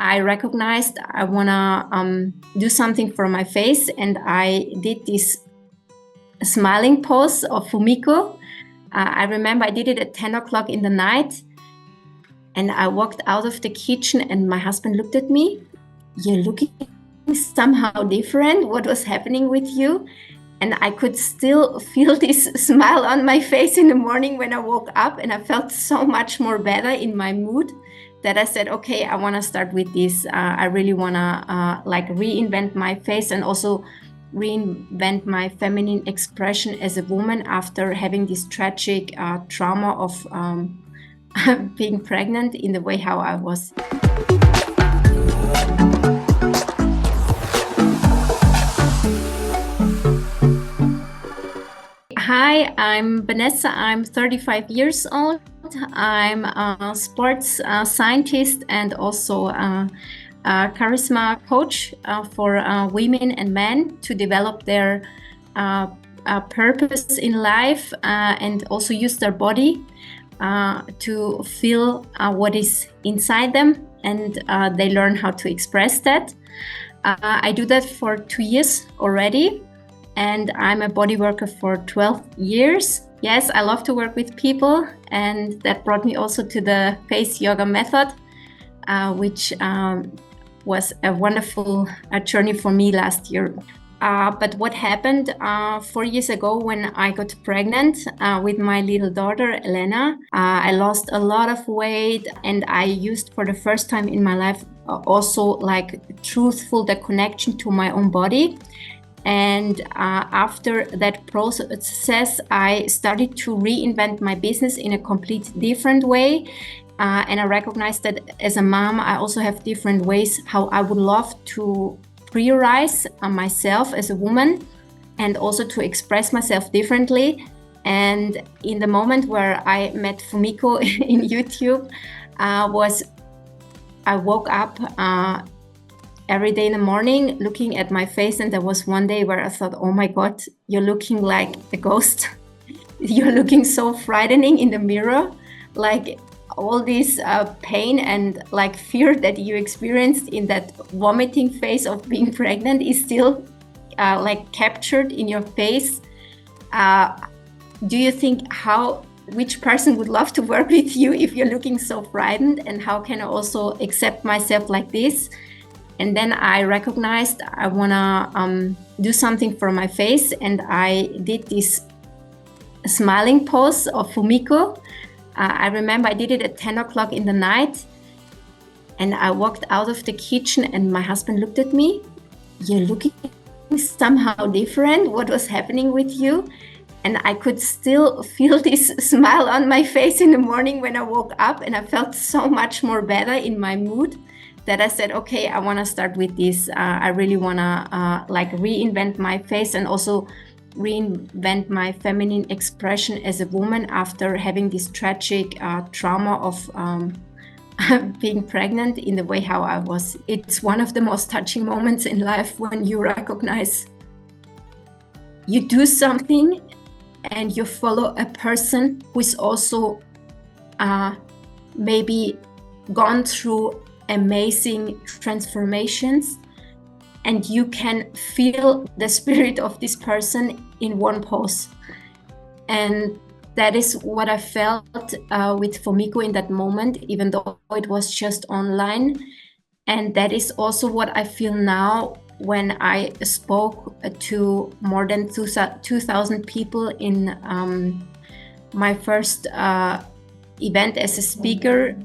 I recognized I wanna do something for my face, and I did this smiling pose of Fumiko. I remember I did it at 10 o'clock in the night, and I walked out of the kitchen and my husband looked at me. "You're looking somehow different. What was happening with you?" And I could still feel this smile on my face in the morning when I woke up, and I felt so much more better in my mood that I said, okay, I want to start with this. I really want to reinvent my face and also reinvent my feminine expression as a woman after having this tragic trauma of being pregnant in the way how I was. Hi, I'm Vanessa. I'm 35 years old. I'm a sports scientist and also a charisma coach for women and men to develop their purpose in life and also use their body to feel what is inside them, and they learn how to express that. I do that for 2 years already. And I'm a body worker for 12 years. Yes, I love to work with people, and that brought me also to the face yoga method, which was a wonderful journey for me last year. But what happened 4 years ago when I got pregnant with my little daughter, Elena, I lost a lot of weight, and I used for the first time in my life also the connection to my own body. And after that process, I started to reinvent my business in a complete different way. And I recognized that as a mom, I also have different ways how I would love to prioritize myself as a woman and also to express myself differently. And in the moment where I met Fumiko in YouTube, I woke up every day in the morning looking at my face, and there was one day where I thought, oh my God, you're looking like a ghost. You're looking so frightening in the mirror. Like all this pain and fear that you experienced in that vomiting phase of being pregnant is still captured in your face. Do you think which person would love to work with you if you're looking so frightened? And how can I also accept myself like this? And then I recognized I want to do something for my face, and I did this smiling pose of Fumiko. I remember I did it at 10 o'clock in the night, and I walked out of the kitchen and my husband looked at me. "You're looking somehow different. What was happening with you?" And I could still feel this smile on my face in the morning when I woke up, and I felt so much more better in my mood that I said, okay, I want to start with this. I really want to reinvent my face and also reinvent my feminine expression as a woman after having this tragic trauma of being pregnant in the way how I was. It's one of the most touching moments in life when you recognize you do something and you follow a person who is also maybe gone through amazing transformations, and you can feel the spirit of this person in one pose. And that is what I felt with Fumiko in that moment, even though it was just online. And that is also what I feel now when I spoke to more than 2,000 people in my first event as a speaker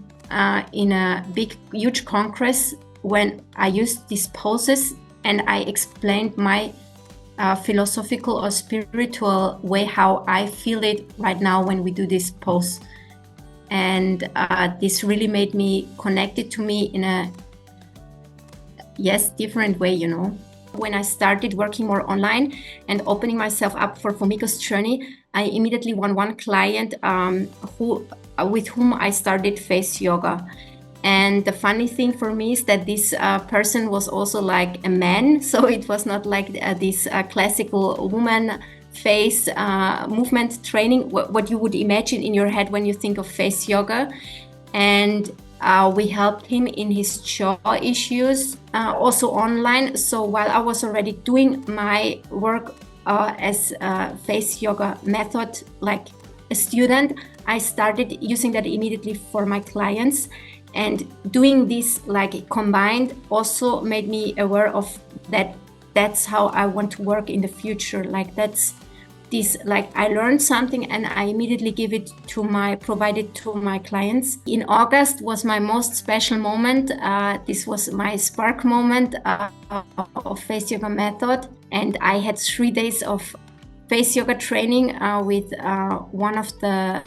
in a huge congress, when I used these poses and I explained my philosophical or spiritual way how I feel it right now when we do this pose. And this really made me connected to me in a different way, you know. When I started working more online and opening myself up for Fumiko's journey, I immediately won one client with whom I started face yoga. And the funny thing for me is that this person was also like a man, so it was not like this classical woman face movement training, what you would imagine in your head when you think of face yoga. And We helped him in his jaw issues, also online. So while I was already doing my work as a face yoga method, like a student, I started using that immediately for my clients. And doing this like combined also made me aware of that. That's how I want to work in the future. Like that's this, like I learned something and I immediately provide it to my clients. In August was my most special moment. This was my spark moment of face yoga method. And I had 3 days of face yoga training with one of the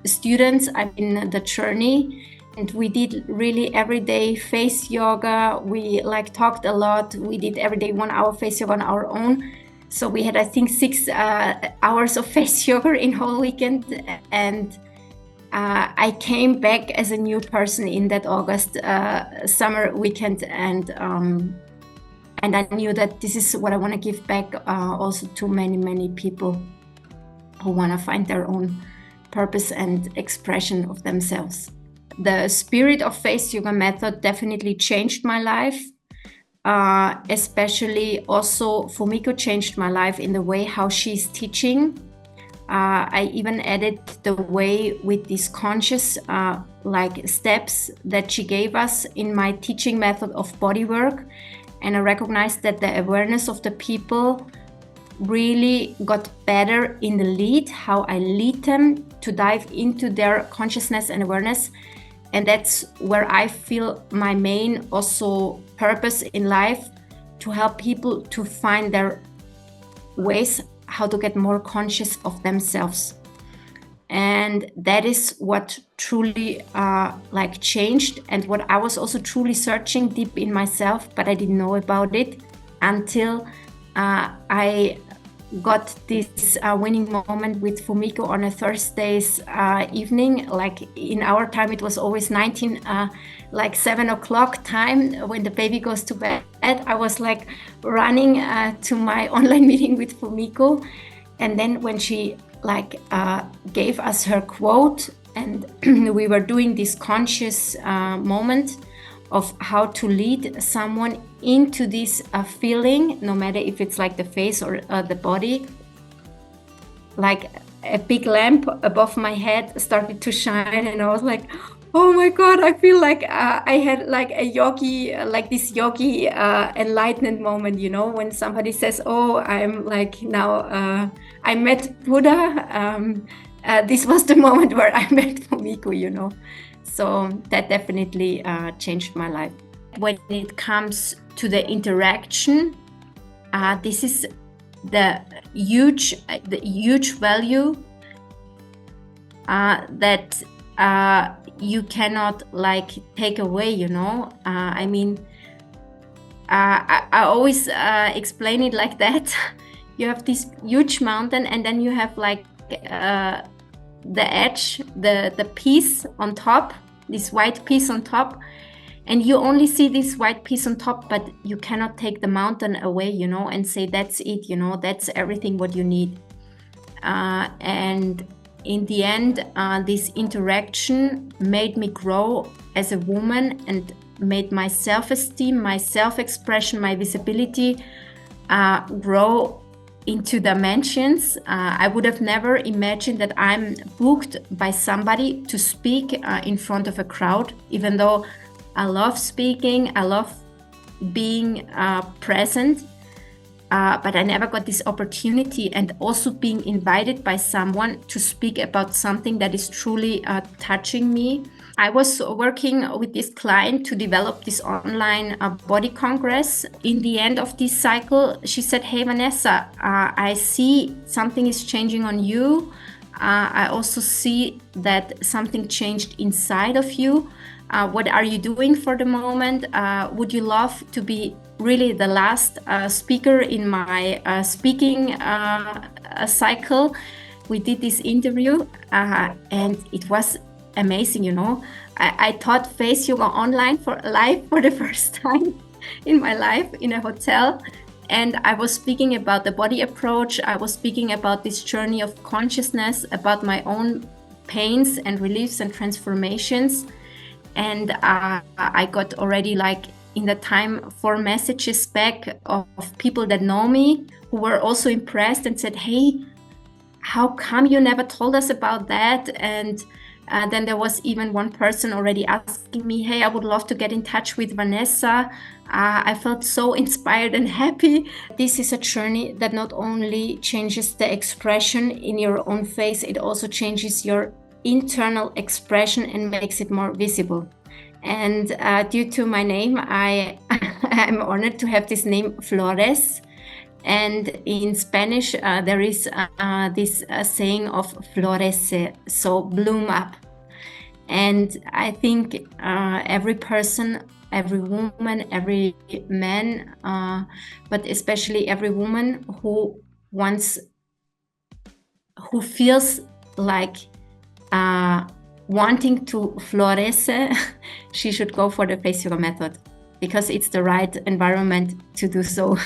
students. I'm in the journey. And we did really everyday face yoga. We like talked a lot. We did every day 1 hour face yoga on our own. So we had, I think, 6 hours of face yoga in whole weekend. And I came back as a new person in that August summer weekend. And I knew that this is what I want to give back also to many, many people who want to find their own purpose and expression of themselves. The spirit of face yoga method definitely changed my life. Especially also Fumiko changed my life in the way how she's teaching. I even added the way with these conscious like steps that she gave us in my teaching method of body work. And I recognized that the awareness of the people really got better in the lead, how I lead them to dive into their consciousness and awareness. And that's where I feel my main also purpose in life, to help people to find their ways how to get more conscious of themselves. And that is what truly like changed, and what I was also truly searching deep in myself, but I didn't know about it until I got this winning moment with Fumiko on a Thursday's evening. Like in our time, it was always 7 o'clock time when the baby goes to bed. I was like running to my online meeting with Fumiko. And then when she gave us her quote, and we were doing this conscious moment of how to lead someone into this feeling, no matter if it's like the face or the body. Like a big lamp above my head started to shine, and I was like, oh my God, I feel like I had like a yogi, like this yogi enlightenment moment, you know, when somebody says, oh, I'm like now, I met Buddha. This was the moment where I met Fumiko, you know. So that definitely changed my life. When it comes to the interaction, this is the huge value that you cannot like take away, you know. I mean, I always explain it like that. You have this huge mountain, and then you have like the edge, the piece on top, this white piece on top, and you only see this white piece on top, but you cannot take the mountain away, you know, and say that's it, you know, that's everything what you need. And in the end, this interaction made me grow as a woman and made my self-esteem, my self-expression, my visibility grow into dimensions. I would have never imagined that I'm booked by somebody to speak in front of a crowd, even though I love speaking, I love being present, but I never got this opportunity, and also being invited by someone to speak about something that is truly touching me. I was working with this client to develop this online body congress. In the end of this cycle, she said, hey, Vanessa, I see something is changing on you. I also see that something changed inside of you. What are you doing for the moment? Would you love to be really the last speaker in my speaking cycle? We did this interview and it was amazing, you know. I taught face yoga online for live for the first time in my life in a hotel. And I was speaking about the body approach. I was speaking about this journey of consciousness, about my own pains and reliefs and transformations. And I got already, like, in the time, 4 messages back of people that know me who were also impressed and said, hey, how come you never told us about that? And then there was even one person already asking me, hey, I would love to get in touch with Vanessa. I felt so inspired and happy. This is a journey that not only changes the expression in your own face, it also changes your internal expression and makes it more visible. And due to my name, I'm honored to have this name, Florez. And in Spanish, there is this saying of florece, so bloom up. And I think every person, every woman, every man, but especially every woman who feels like wanting to florece, she should go for the face yoga method, because it's the right environment to do so.